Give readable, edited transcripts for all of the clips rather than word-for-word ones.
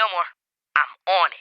Fillmore. I'm on it.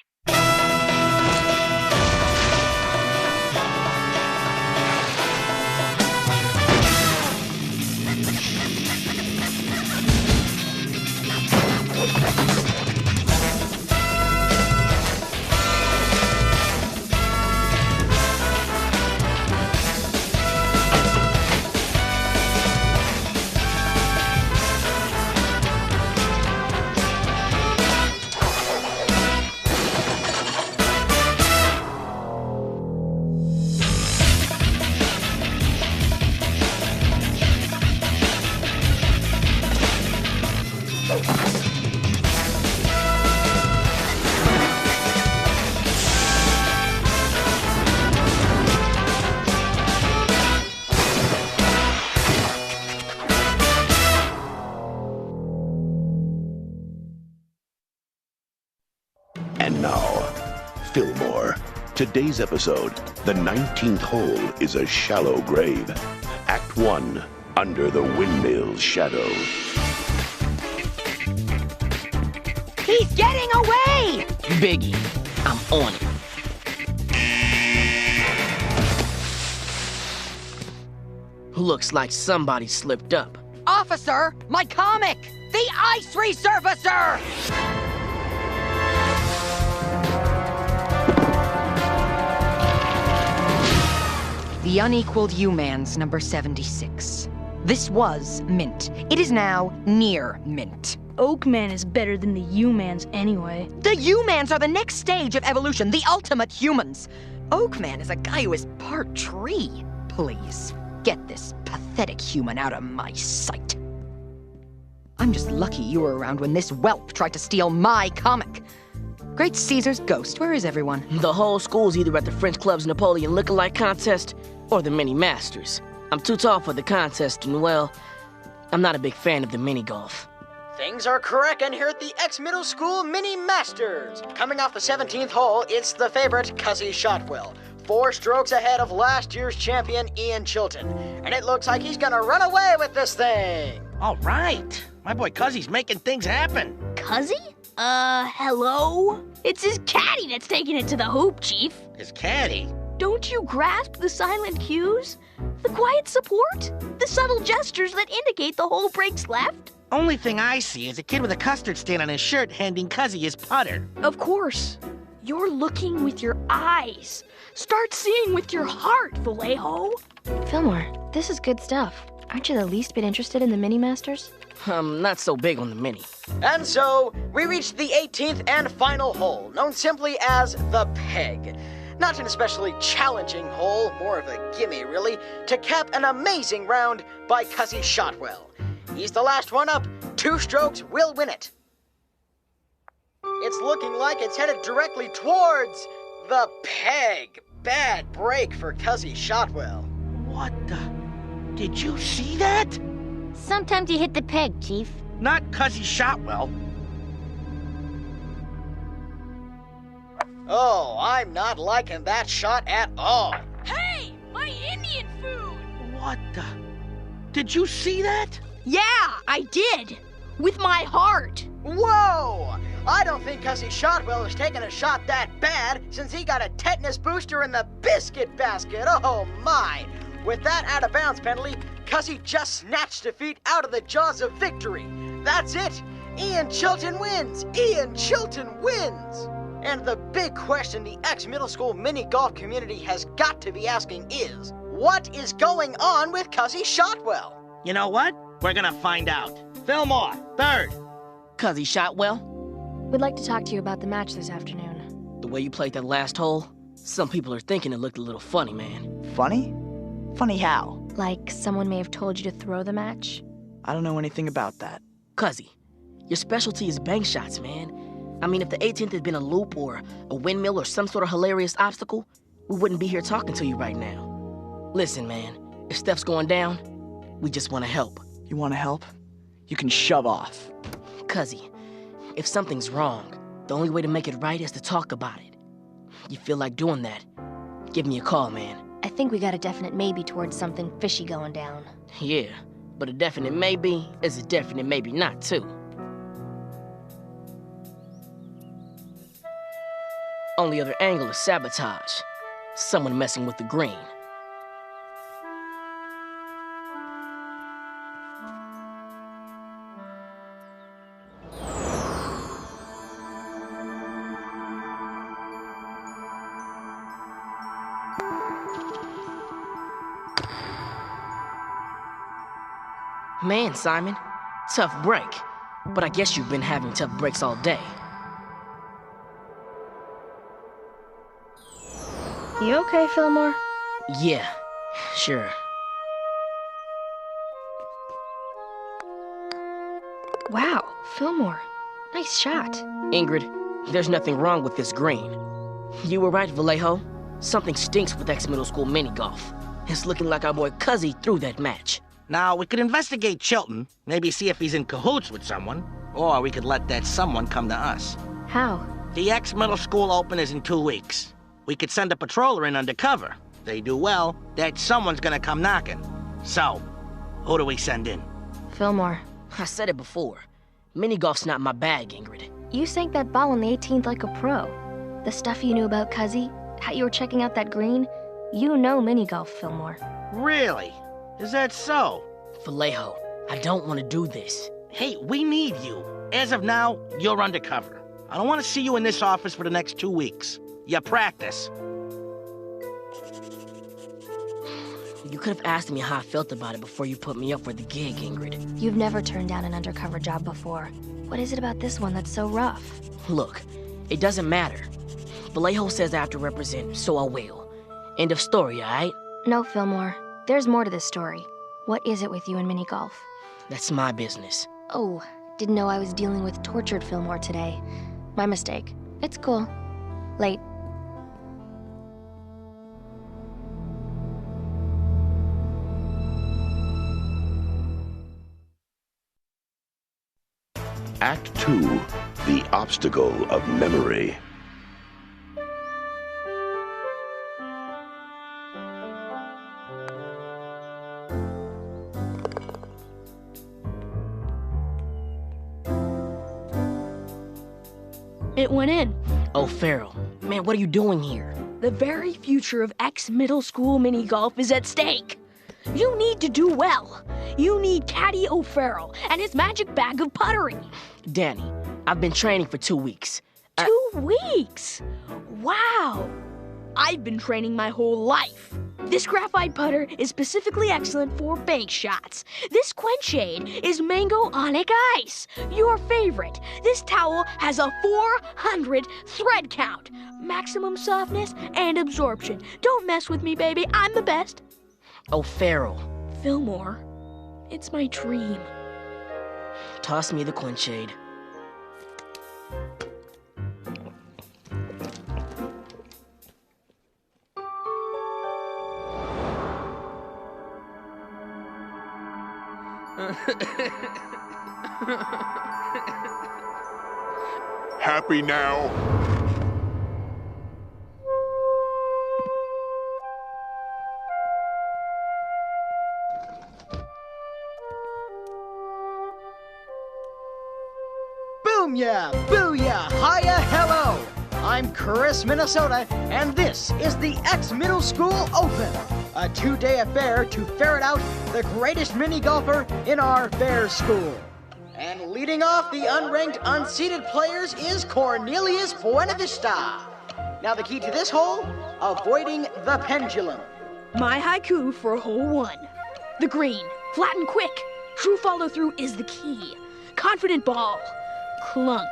And now, Fillmore. Today's episode, the 19th hole is a shallow grave. Act 1, Under the Windmill's Shadow. He's getting away! Biggie, I'm on it. Looks like somebody slipped up. Officer, my comic! The ice resurfacer! The Unequaled Humans, number 76. This was mint. It is now near mint. Oakman is better than the humans anyway. The humans are the next stage of evolution, the ultimate humans. Oakman is a guy who is part tree. Please, get this pathetic human out of my sight. I'm just lucky you were around when this whelp tried to steal my comic. Great Caesar's ghost, where is everyone? The whole school's either at the French Club's Napoleon lookalike contest or the Mini Masters. I'm too tall for the contest, and well, I'm not a big fan of the mini golf. Things are cracking here at the ex-middle school Mini Masters. Coming off the 17th hole, it's the favorite, Cuzzy Shotwell. 4 strokes ahead of last year's champion, Ian Chilton. And it looks like he's gonna run away with this thing. All right. My boy Cuzzy's making things happen. Cuzzy? Hello? It's his caddy that's taking it to the hoop, Chief. His caddy? Don't you grasp the silent cues? The quiet support? The subtle gestures that indicate the hole breaks left? Only thing I see is a kid with a custard stain on his shirt handing Cuzzy his putter. Of course. You're looking with your eyes. Start seeing with your heart, Vallejo. Fillmore, this is good stuff. Aren't you the least bit interested in the Mini Masters? I'm not so big on the mini. And so, we reached the 18th and final hole, known simply as the Peg. Not an especially challenging hole, more of a gimme really, to cap an amazing round by Cuzzy Shotwell. He's the last one up. 2 strokes will win it. It's looking like it's headed directly towards the Peg. Bad break for Cuzzy Shotwell. What the? Did you see that? Sometimes you hit the peg, Chief. Not Cuzzy Shotwell. Oh, I'm not liking that shot at all. Hey, my Indian food! What the? Did you see that? Yeah, I did. With my heart. Whoa! I don't think Cuzzy Shotwell has taken a shot that bad since he got a tetanus booster in the biscuit basket. Oh my! With that out-of-bounds penalty, Cuzzy just snatched defeat out of the jaws of victory. That's it! Ian Chilton wins! Ian Chilton wins! And the big question the ex-middle school mini-golf community has got to be asking is, what is going on with Cuzzy Shotwell? You know what? We're gonna find out. Fillmore, third. Cuzzy Shotwell, We'd like to talk to you about the match this afternoon. the way you played that last hole, some people are thinking it looked a little funny, man. Funny? Funny how? Like someone may have told you to throw the match? I don't know anything about that. Cuzzy, your specialty is bank shots, man. I mean, if the 18th had been a loop or a windmill or some sort of hilarious obstacle, we wouldn't be here talking to you right now. Listen, man, if Steph's going down, we just want to help. You want to help? You can shove off. Cuzzy, if something's wrong, the only way to make it right is to talk about it. You feel like doing that? Give me a call, man. I think we got a definite maybe towards something fishy going down. Yeah, but a definite maybe is a definite maybe not, too. Only other angle is sabotage. Someone messing with the green. Man, Simon, tough break. But I guess you've been having tough breaks all day. You okay, Fillmore? Yeah, sure. Wow, Fillmore. Nice shot. Ingrid, there's nothing wrong with this green. You were right, Vallejo. Something stinks with ex-middle school mini-golf. It's looking like our boy Cuzzy threw that match. Now, we could investigate Chilton, maybe see if he's in cahoots with someone, or we could let that someone come to us. How? The ex-middle school open is in 2 weeks. We could send a patroller in undercover. If they do well, that someone's gonna come knocking. So, who do we send in? Fillmore. I said it before. Mini-golf's not my bag, Ingrid. You sank that ball on the 18th like a pro. The stuff you knew about Cuzzy, how you were checking out that green, you know mini-golf, Fillmore. Really? Is that so? Vallejo, I don't want to do this. Hey, we need you. As of now, you're undercover. I don't want to see you in this office for the next 2 weeks. You practice. You could have asked me how I felt about it before you put me up for the gig, Ingrid. You've never turned down an undercover job before. What is it about this one that's so rough? Look, it doesn't matter. Vallejo says I have to represent, so I will. End of story, alright? No, Fillmore. There's more to this story. What is it with you and mini-golf? That's my business. Oh, didn't know I was dealing with tortured Fillmore today. My mistake. It's cool. Late. Act 2, The Obstacle of Memory. It went in. Oh, Farrell, man, what are you doing here? The very future of ex-middle school mini-golf is at stake. You need to do well. You need Caddy O'Farrell and his magic bag of puttery. Danny, I've been training for 2 weeks. 2 weeks? Wow. I've been training my whole life. This graphite putter is specifically excellent for bank shots. This Quenchade is mango onic ice, your favorite. This towel has a 400 thread count, maximum softness and absorption. Don't mess with me, baby. I'm the best. Oh, Farrell. Fillmore, it's my dream. Toss me the Quenchade. Happy now? Boom-ya, booyah, hiya, hello! I'm Chris, Minnesota, and this is the Ex-Middle School Open, a 2-day affair to ferret out the greatest mini-golfer in our fair school. And leading off the unranked, unseeded players is Cornelius Buenavista. Now the key to this hole, avoiding the pendulum. My haiku for hole 1. The green, flat and quick. True follow-through is the key. Confident ball. Clunk.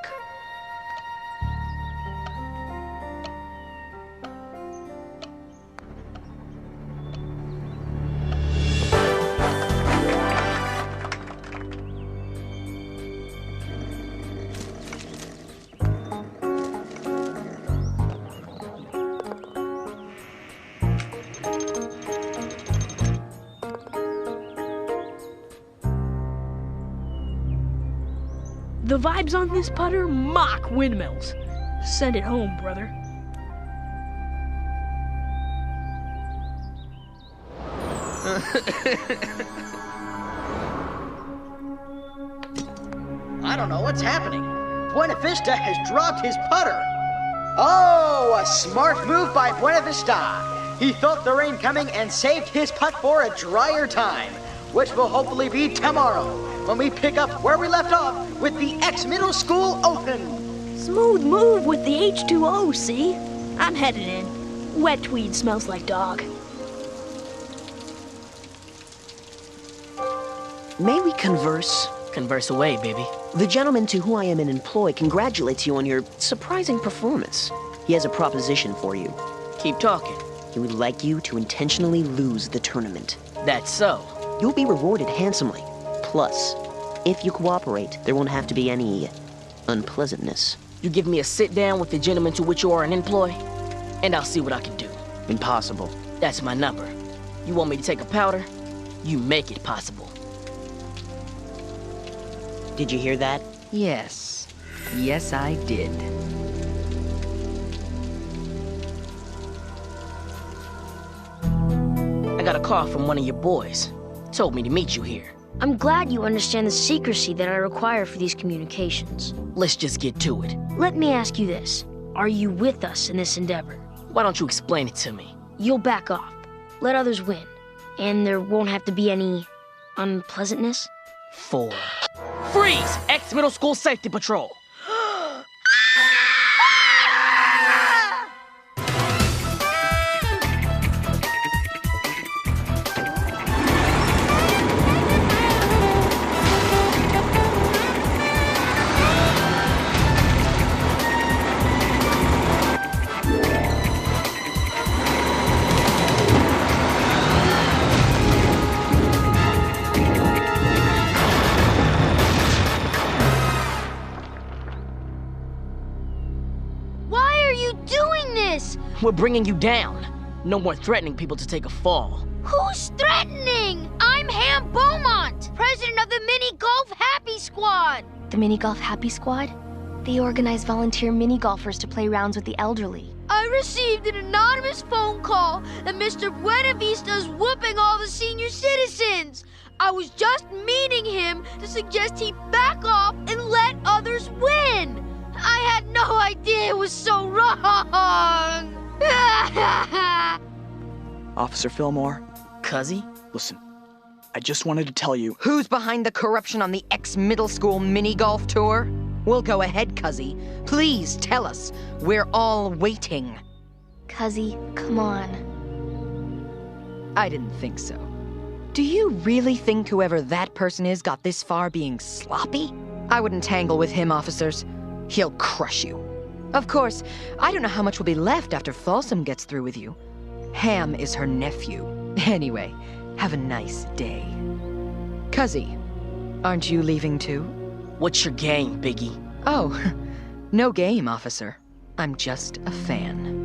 The vibes on this putter mock windmills. Send it home, brother. I don't know what's happening. Buenavista has dropped his putter. Oh, a smart move by Buena Vista. He felt the rain coming and saved his putt for a drier time, which will hopefully be tomorrow, when we pick up where we left off with the X-Middle School Open. Smooth move with the H2O, see? I'm headed in. Wet tweed smells like dog. May we converse? Converse away, baby. The gentleman to whom I am in employ congratulates you on your surprising performance. He has a proposition for you. Keep talking. He would like you to intentionally lose the tournament. That's so. You'll be rewarded handsomely. Plus, if you cooperate, there won't have to be any unpleasantness. You give me a sit-down with the gentleman to which you are an employee, and I'll see what I can do. Impossible. That's my number. You want me to take a powder? You make it possible. Did you hear that? Yes. Yes, I did. I got a call from one of your boys. Told me to meet you here. I'm glad you understand the secrecy that I require for these communications. Let's just get to it. Let me ask you this. Are you with us in this endeavor? Why don't you explain it to me? You'll back off. Let others win. And there won't have to be any unpleasantness? 4. Freeze! X-Middle School Safety Patrol. We're bringing you down. No more threatening people to take a fall. Who's threatening? I'm Ham Beaumont, president of the Mini Golf Happy Squad. The Mini Golf Happy Squad? They organize volunteer mini golfers to play rounds with the elderly. I received an anonymous phone call that Mr. Buenavista's whooping all the senior citizens. I was just meeting him to suggest he back off and let others win. I had no idea it was so wrong. Officer Fillmore, Cuzzy? listen. I just wanted to tell you. Who's behind the corruption on the ex-middle school mini-golf tour? We'll go ahead, Cuzzy. Please tell us. We're all waiting. Cuzzy, come on. I didn't think so. Do you really think whoever that person is got this far being sloppy? I wouldn't tangle with him, officers. He'll crush you. Of course, I don't know how much will be left after Folsom gets through with you. Ham is her nephew. Anyway, have a nice day. Cuzzy, aren't you leaving too? What's your game, Biggie? Oh, no game, officer. I'm just a fan.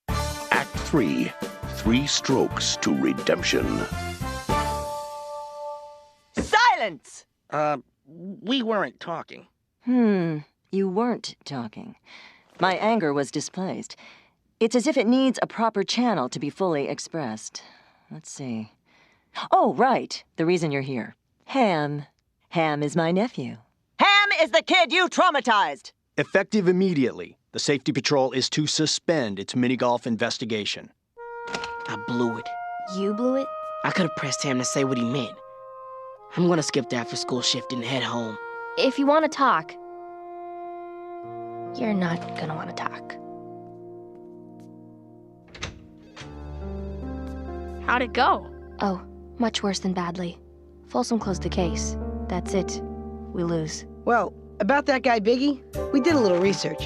Act 3, 3 Strokes to Redemption. Silence! We weren't talking. You weren't talking. My anger was displaced. It's as if it needs a proper channel to be fully expressed. Let's see. Oh, right. The reason you're here. Ham. Ham is my nephew. Ham is the kid you traumatized! Effective immediately. The Safety Patrol is to suspend its mini-golf investigation. I blew it. You blew it? I could have pressed him to say what he meant. I'm gonna skip the after-school shift and head home. If you want to talk, you're not gonna want to talk. How'd it go? Oh, much worse than badly. Folsom closed the case. That's it. We lose. Well, about that guy Biggie, we did a little research.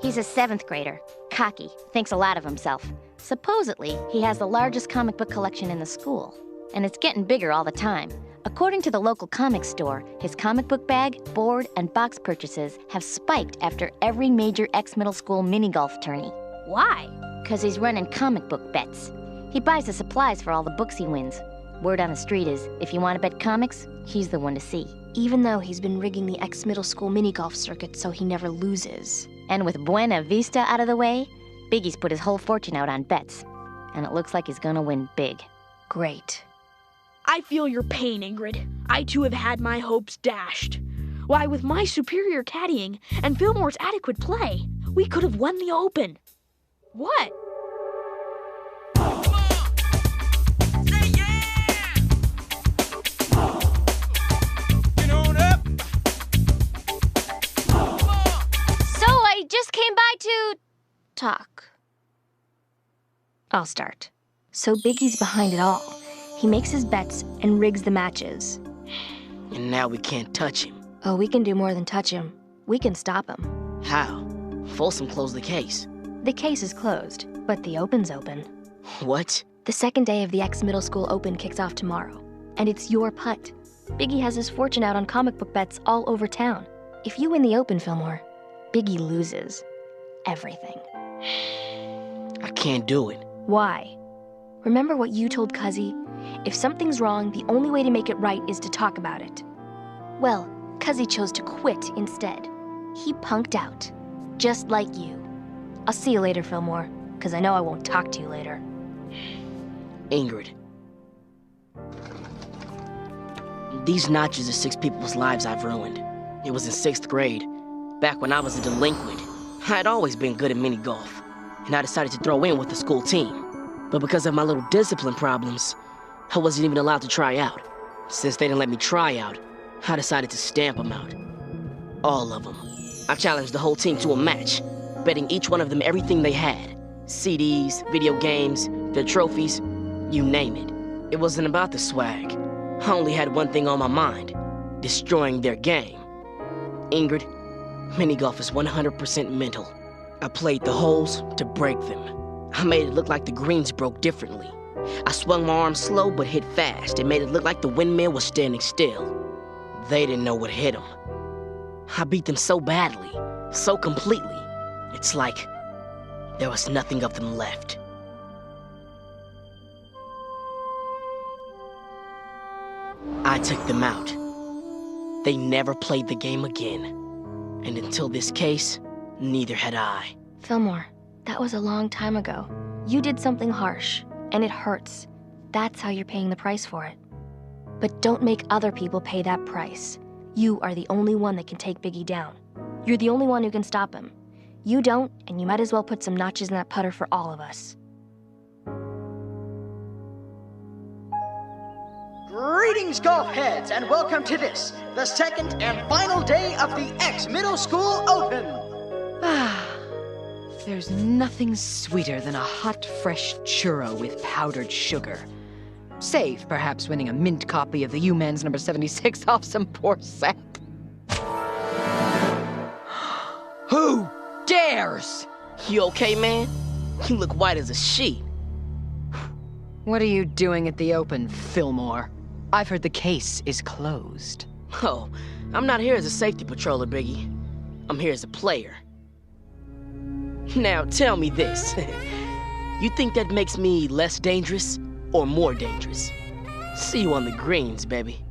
He's a 7th grader. Cocky. Thinks a lot of himself. Supposedly, he has the largest comic book collection in the school. And it's getting bigger all the time. According to the local comic store, his comic book bag, board, and box purchases have spiked after every major ex-middle school mini-golf tourney. Why? 'Cause he's running comic book bets. He buys the supplies for all the books he wins. Word on the street is, if you want to bet comics, he's the one to see. Even though he's been rigging the ex-middle school mini-golf circuit so he never loses. And with Buena Vista out of the way, Biggie's put his whole fortune out on bets. And it looks like he's gonna win big. Great. I feel your pain, Ingrid. I too have had my hopes dashed. Why, with my superior caddying and Fillmore's adequate play, we could have won the Open. What? So I just came by to talk. I'll start. So Biggie's behind it all. He makes his bets and rigs the matches. And now we can't touch him. Oh, we can do more than touch him. We can stop him. How? Folsom closed the case. The case is closed, but the Open's open. What? The second day of the ex-middle school Open kicks off tomorrow, and it's your putt. Biggie has his fortune out on comic book bets all over town. If you win the Open, Fillmore, Biggie loses everything. I can't do it. Why? Remember what you told Cuzzy? If something's wrong, the only way to make it right is to talk about it. Well, Cuzzy chose to quit instead. He punked out, just like you. I'll see you later, Fillmore, because I know I won't talk to you later. Ingrid. These notches are 6 people's lives I've ruined. It was in 6th grade, back when I was a delinquent. I'd always been good at mini golf, and I decided to throw in with the school team. But because of my little discipline problems, I wasn't even allowed to try out. Since they didn't let me try out, I decided to stamp them out. All of them. I challenged the whole team to a match, betting each one of them everything they had. CDs, video games, their trophies, you name it. It wasn't about the swag. I only had one thing on my mind, destroying their game. Ingrid, minigolf is 100% mental. I played the holes to break them. I made it look like the greens broke differently. I swung my arm slow but hit fast and made it look like the windmill was standing still. They didn't know what hit them. I beat them so badly, so completely. It's like there was nothing of them left. I took them out. They never played the game again. And until this case, neither had I. Fillmore, that was a long time ago. You did something harsh, and it hurts. That's how you're paying the price for it. But don't make other people pay that price. You are the only one that can take Biggie down. You're the only one who can stop him. You don't, and you might as well put some notches in that putter for all of us. Greetings, golf heads, and welcome to this, the second and final day of the ex-middle school Open. There's nothing sweeter than a hot, fresh churro with powdered sugar. Save, perhaps, winning a mint copy of the U-Men's number 76 off some poor sap. Who dares? You okay, man? You look white as a sheet. What are you doing at the Open, Fillmore? I've heard the case is closed. Oh, I'm not here as a safety patroller, Biggie. I'm here as a player. Now, tell me this. You think that makes me less dangerous or more dangerous? See you on the greens, baby.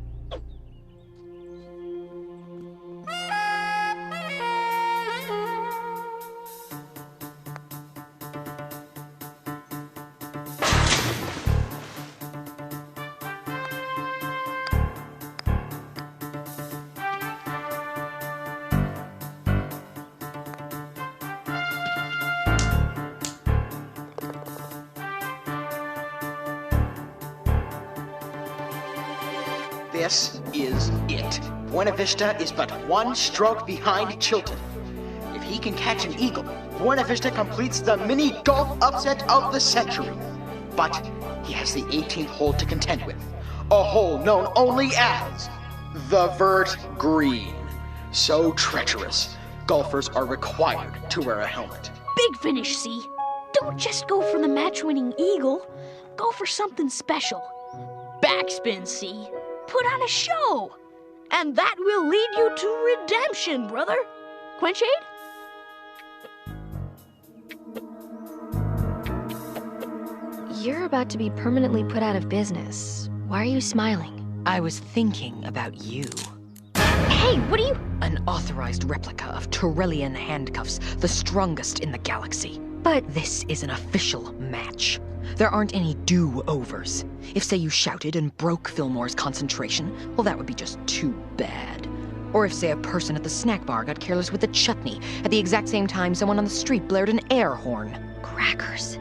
This is it. Buena Vista is but one stroke behind Chilton. If he can catch an eagle, Buena Vista completes the mini golf upset of the century. But he has the 18th hole to contend with, a hole known only as the Vert Green. So treacherous, golfers are required to wear a helmet. Big finish, see? Don't just go for the match-winning eagle. Go for something special. Backspin, see? Put on a show. And that will lead you to redemption, brother. Quenchade? You're about to be permanently put out of business. Why are you smiling? I was thinking about you. Hey, what are you? An authorized replica of Turellian handcuffs, the strongest in the galaxy. But this is an official match. There aren't any do-overs. If, say, you shouted and broke Fillmore's concentration, well, that would be just too bad. Or if, say, a person at the snack bar got careless with the chutney at the exact same time someone on the street blared an air horn. Crackers.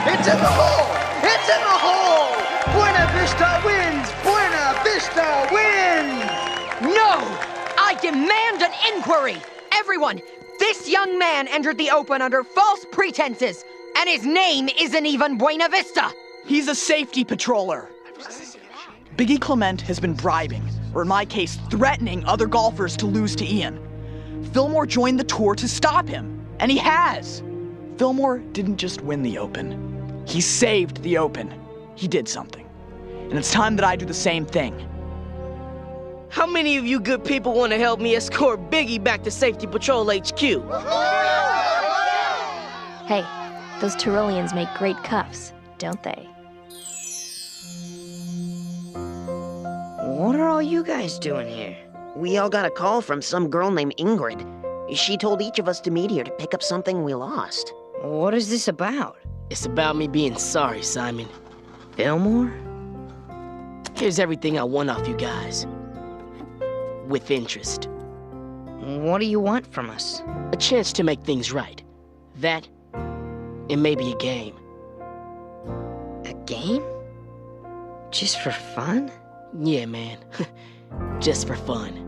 It's in the hole! It's in the hole! Buena Vista wins! Buena Vista wins! No! I demand an inquiry! Everyone, this young man entered the Open under false pretenses, and his name isn't even Buena Vista! He's a safety patroller. Biggie Clement has been bribing, or in my case, threatening other golfers to lose to Ian. Fillmore joined the tour to stop him, and he has. Fillmore didn't just win the Open. He saved the Open. He did something. And it's time that I do the same thing. How many of you good people want to help me escort Biggie back to Safety Patrol HQ? Hey, those Tyroleans make great cuffs, don't they? What are all you guys doing here? We all got a call from some girl named Ingrid. She told each of us to meet here to pick up something we lost. What is this about? It's about me being sorry, Simon. Fillmore? Here's everything I want off you guys. With interest. What do you want from us? A chance to make things right. That, and maybe a game. A game? Just for fun? Yeah, man. Just for fun.